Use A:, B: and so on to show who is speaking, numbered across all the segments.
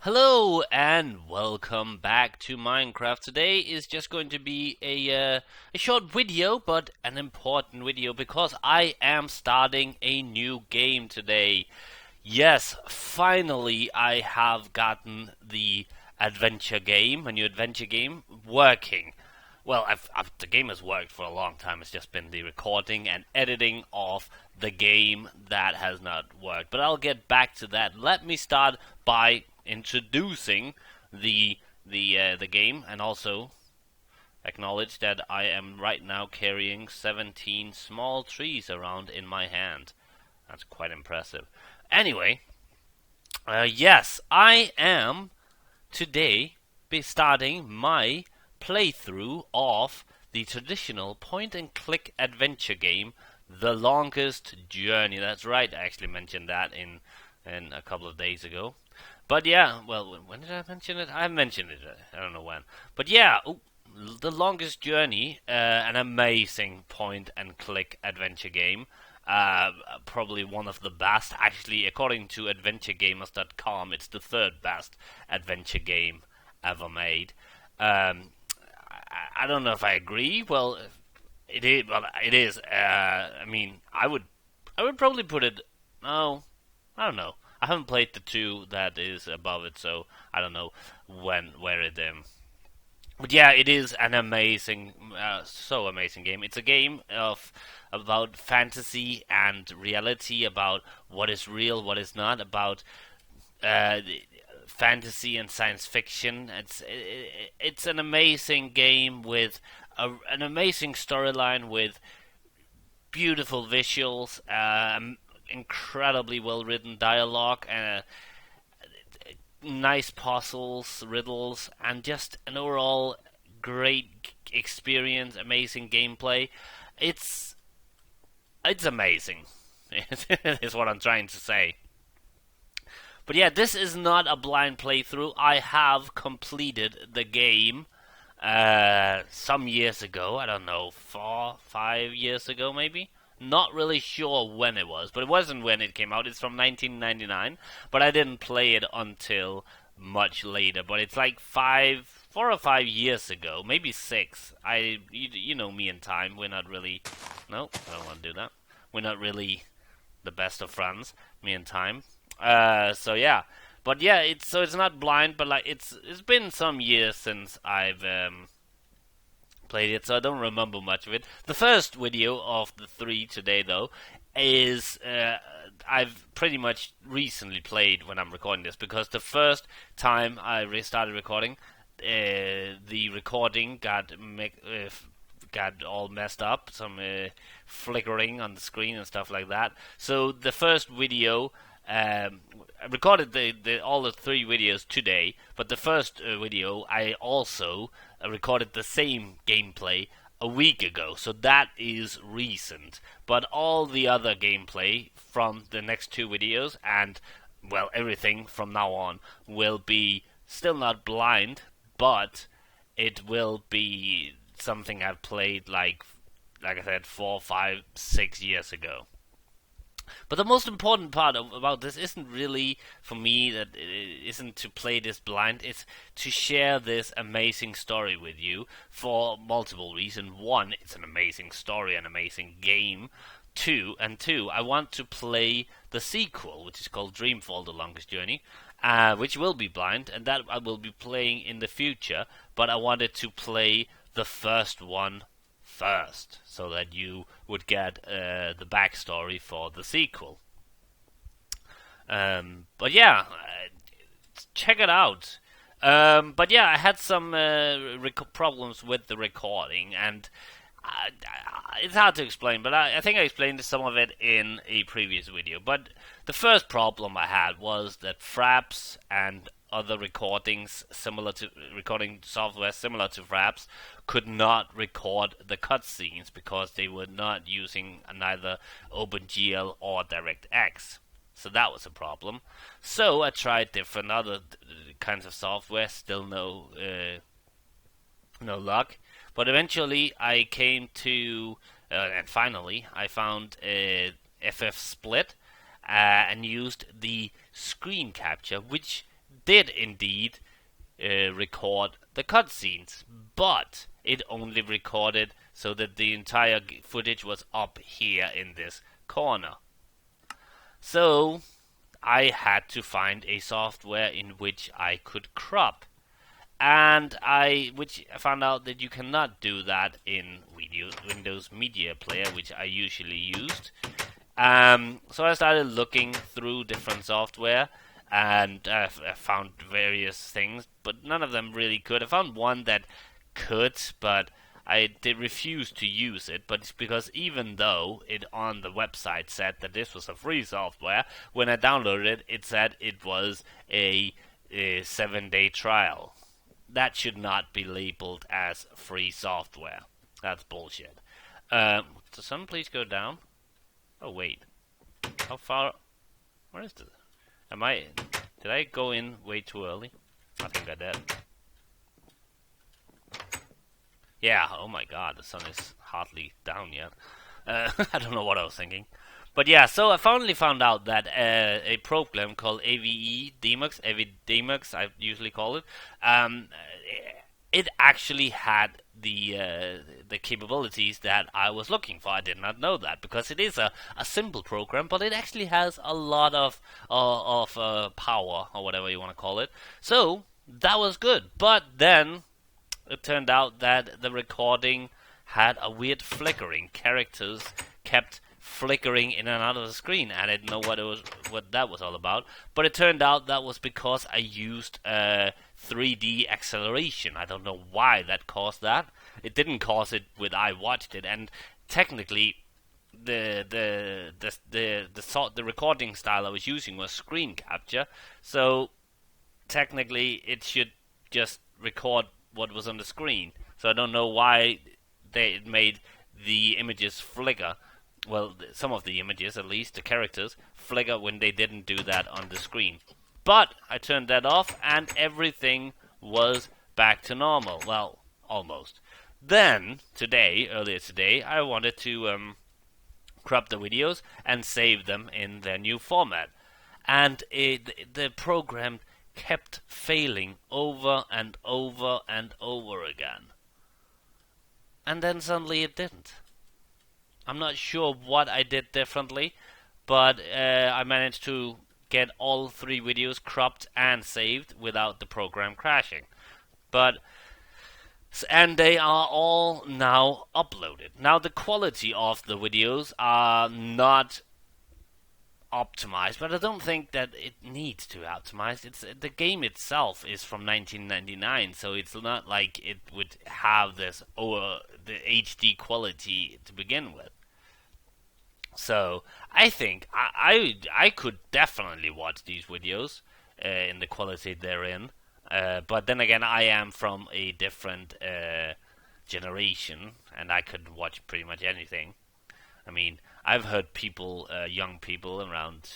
A: Hello and welcome back to Minecraft. Today is just going to be a short video, but an important video because I am starting a new game today. Yes, finally I have gotten the a new adventure game, working. Well, the game has worked for a long time. It's just been the recording and editing of the game that has not worked. But I'll get back to that. Let me start by introducing the game, and also acknowledge that I am right now carrying 17 small trees around in my hand. That's quite impressive. Anyway, yes, I am today be starting my playthrough of the traditional point and click adventure game, The Longest Journey. That's right, I actually mentioned that in a couple of days ago. But yeah, well, when did I mention it? I mentioned it. I don't know when. But yeah, The Longest Journey, an amazing point and click adventure game. Probably one of the best. Actually, according to AdventureGamers.com, it's the third best adventure game ever made. I don't know if I agree. Well, it is. Well, it is. I mean, I would probably put it. No, I don't know. I haven't played the two that is above it, so I don't know where it. But yeah, it is an amazing, so amazing game. It's a game of about fantasy and reality, about what is real, what is not, about uh, fantasy and science fiction. It's an amazing game with an amazing storyline with beautiful visuals, incredibly well written dialogue, nice puzzles, riddles, and just an overall great experience, amazing gameplay. It's it's amazing. Is what I'm trying to say. But yeah, this is not a blind playthrough. I have completed the game some years ago. I don't know, 5 years ago maybe. Not really sure when it was, but it wasn't when it came out. It's from 1999, but I didn't play it until much later. But it's like 4 or 5 years ago, maybe six. You know me and time. We're not really. No, I don't want to do that. We're not really the best of friends, me and time. So yeah, but yeah, it's not blind, but like it's been some years since I've played it, so I don't remember much of it. The first video of the three today, though, is I've pretty much recently played when I'm recording this, because the first time I restarted recording, the recording got all messed up, some flickering on the screen and stuff like that. So the first video, I recorded all the three videos today, but the first video I also recorded the same gameplay a week ago, so that is recent. But all the other gameplay from the next two videos, and well, everything from now on, will be still not blind, but it will be something I've played like I said, 4, 5, 6 years ago. But the most important part about this isn't really for me, that it isn't to play this blind. It's to share this amazing story with you for multiple reasons. One, it's an amazing story, an amazing game. Two, I want to play the sequel, which is called Dreamfall: The Longest Journey, which will be blind, and that I will be playing in the future. But I wanted to play the first one first, so that you would get the backstory for the sequel. But yeah, check it out. But yeah, I had some problems with the recording, and it's hard to explain, but I think I explained some of it in a previous video. But the first problem I had was that Fraps and other recording software similar to Fraps could not record the cutscenes because they were not using neither OpenGL or DirectX. So that was a problem. So I tried different other kinds of software, still no luck. But eventually I came to, and finally I found FF Split, and used the screen capture, which did indeed record the cutscenes, but it only recorded so that the entire footage was up here in this corner. So I had to find a software in which I could crop. And which I found out that you cannot do that in Windows Media Player, which I usually used. So I started looking through different software, and I found various things, but none of them really could. I found one that could, but I did refuse to use it. But it's because even though it on the website said that this was a free software, when I downloaded it, it said it was a 7-day trial. That should not be labeled as free software. That's bullshit. Does someone please go down? Oh wait, how far? Where is this? Did I go in way too early? I think I did. Yeah. Oh my God, the sun is hardly down yet. I don't know what I was thinking. But yeah, so I finally found out that a program called AVE Demux, I usually call it, it actually had the capabilities that I was looking for. I did not know that because it is a simple program, but it actually has a lot of power or whatever you want to call it. So that was good. But then it turned out that the recording had a weird flickering. Characters kept flickering in and out of the screen. I didn't know what that was all about, but it turned out that was because I used 3D acceleration. I don't know why that caused that. It didn't cause it when I watched it, and technically the recording style I was using was screen capture, so technically it should just record what was on the screen. So I don't know why they made the images flicker. Well, some of the images, at least, the characters, flicker when they didn't do that on the screen. But I turned that off and everything was back to normal. Well, almost. Then, earlier today, I wanted to crop the videos and save them in their new format. And the program kept failing over and over and over again. And then suddenly it didn't. I'm not sure what I did differently, but I managed to get all 3 videos cropped and saved without the program crashing. And they are all now uploaded. Now the quality of the videos are not optimized, but I don't think that it needs to be optimized. The game itself is from 1999, so it's not like it would have the HD quality to begin with. So I think I could definitely watch these videos in the quality they're in, but then again, I am from a different generation, and I could watch pretty much anything. I mean, I've heard people, young people around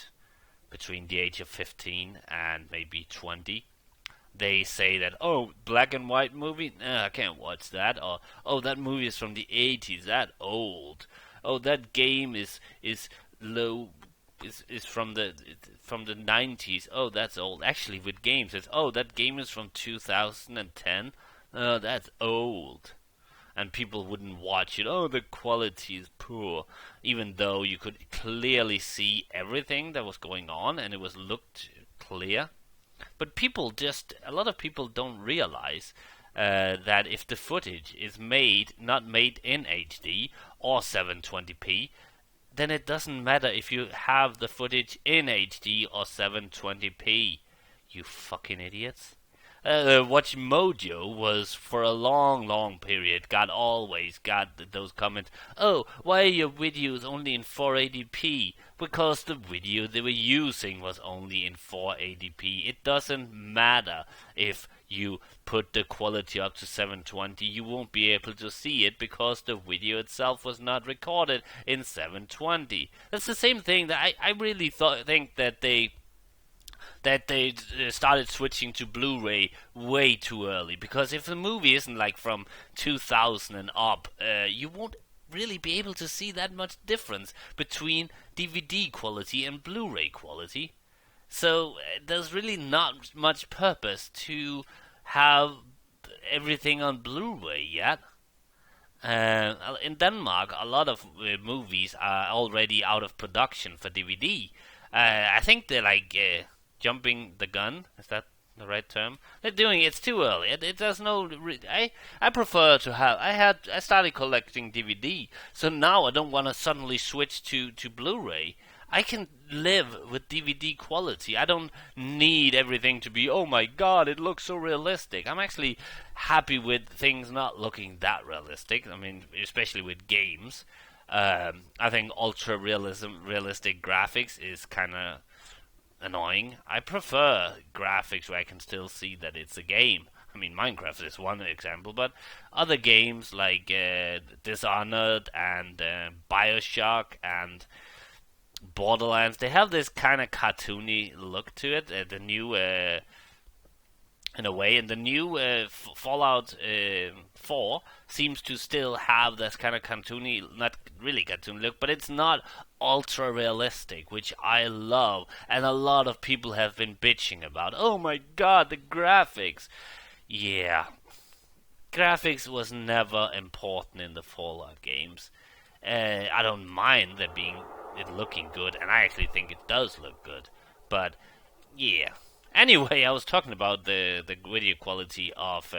A: between the age of 15 and maybe 20, they say that, oh, black and white movie, I can't watch that, or oh, that movie is from the 80s, that old. Oh, that game is low, is from the 90s. Oh, that's old. Actually, with games, it's that game is from 2010. Oh, that's old. And people wouldn't watch it. Oh, the quality is poor, even though you could clearly see everything that was going on and it looked clear. But a lot of people don't realize that if the footage is not made in HD or 720p, then it doesn't matter if you have the footage in HD or 720p. You fucking idiots. Watch Mojo was for a long period always got those comments. Oh, why are your videos only in 480p? Because the video they were using was only in 480p. It doesn't matter if you put the quality up to 720. You won't be able to see it because the video itself was not recorded in 720. That's the same thing that I really think that they started switching to Blu-ray way too early, because if the movie isn't like from 2000 and up, you won't really be able to see that much difference between DVD quality and Blu-ray quality. So there's really not much purpose to have everything on Blu-ray yet. In Denmark, a lot of movies are already out of production for DVD. I think they're like jumping the gun. Is that the right term? They're doing it's too early. It does no. I prefer to have. I started collecting DVD, so now I don't want to suddenly switch to Blu-ray. I can live with DVD quality. I don't need everything to be, oh my god, it looks so realistic. I'm actually happy with things not looking that realistic. I mean, especially with games. I think realistic graphics is kind of annoying. I prefer graphics where I can still see that it's a game. I mean, Minecraft is one example, but other games like Dishonored and Bioshock and Borderlands, they have this kind of cartoony look to it. The new, in a way, and the new Fallout 4 seems to still have this kind of cartoony, not really cartoony look, but it's not ultra realistic, which I love, and a lot of people have been bitching about. Oh my god, the graphics! Yeah, graphics was never important in the Fallout games. I don't mind it looking good, and I actually think it does look good. But yeah. Anyway, I was talking about the video quality of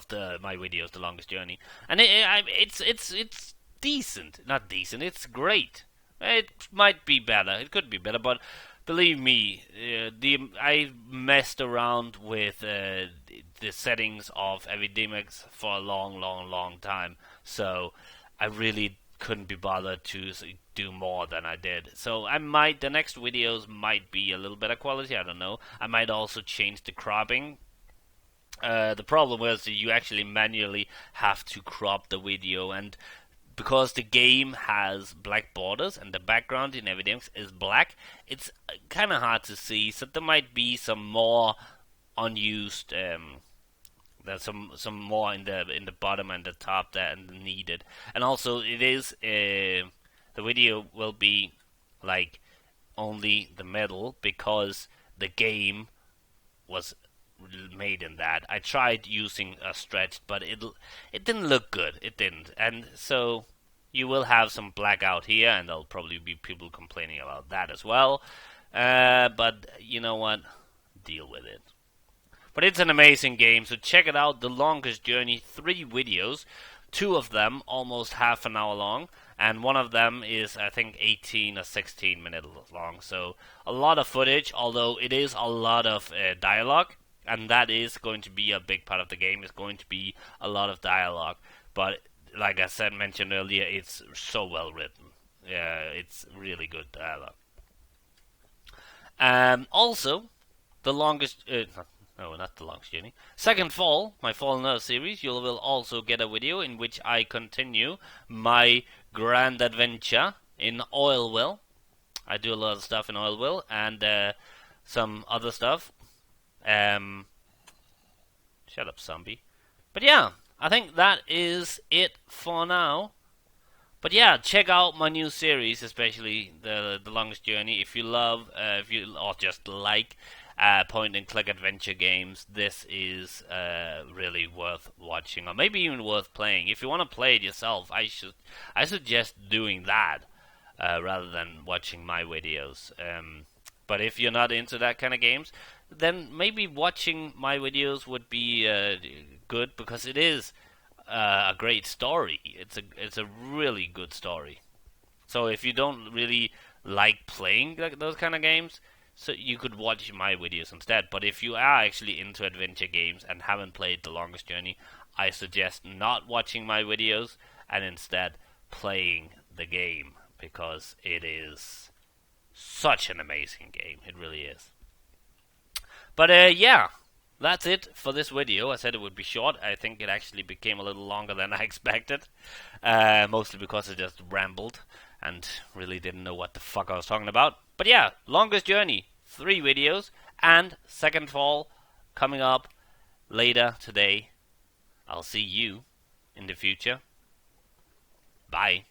A: the my videos, The Longest Journey, and it's decent, not decent. It's great. It might be better. It could be better, but believe me, I messed around with the settings of Evidemix for a long, long, long time. So I really couldn't be bothered to do more than I did. So the next videos might be a little better quality. I don't know. I might also change the cropping. The problem was that you actually manually have to crop the video, and because the game has black borders and the background in Evidence is black, it's kind of hard to see. So there might be some more unused. There's some more in the bottom and the top that needed, and also it is the video will be like only the middle because the game was made in that. I tried using a stretch, but it didn't look good. It didn't, and so you will have some blackout here, and there'll probably be people complaining about that as well. But you know what? Deal with it. But it's an amazing game, so check it out. The Longest Journey, 3 videos, 2 of them almost half an hour long, and one of them is I think 18 or 16 minutes long. So a lot of footage, although it is a lot of dialogue. And that is going to be a big part of the game. Is going to be a lot of dialogue, but like I mentioned earlier, it's so well written. Yeah, it's really good dialogue. Also, the longest. No, not the longest journey. Second Fall, my Fall Nerd series. You will also get a video in which I continue my grand adventure in Oilville. I do a lot of stuff in Oilville and some other stuff. Shut up, zombie. But yeah, I think that is it for now. But yeah, check out my new series, especially the Longest Journey. If you love, or just like point and click adventure games, this is really worth watching, or maybe even worth playing. If you want to play it yourself, I suggest doing that rather than watching my videos. But if you're not into that kind of games, then maybe watching my videos would be good, because it is a great story. It's a really good story. So if you don't really like playing those kind of games, so you could watch my videos instead. But if you are actually into adventure games and haven't played The Longest Journey, I suggest not watching my videos and instead playing the game, because it is such an amazing game. It really is. But yeah, that's it for this video. I said it would be short. I think it actually became a little longer than I expected. Mostly because I just rambled and really didn't know what the fuck I was talking about. But yeah, Longest Journey, 3 videos, and Second Fall coming up later today. I'll see you in the future. Bye.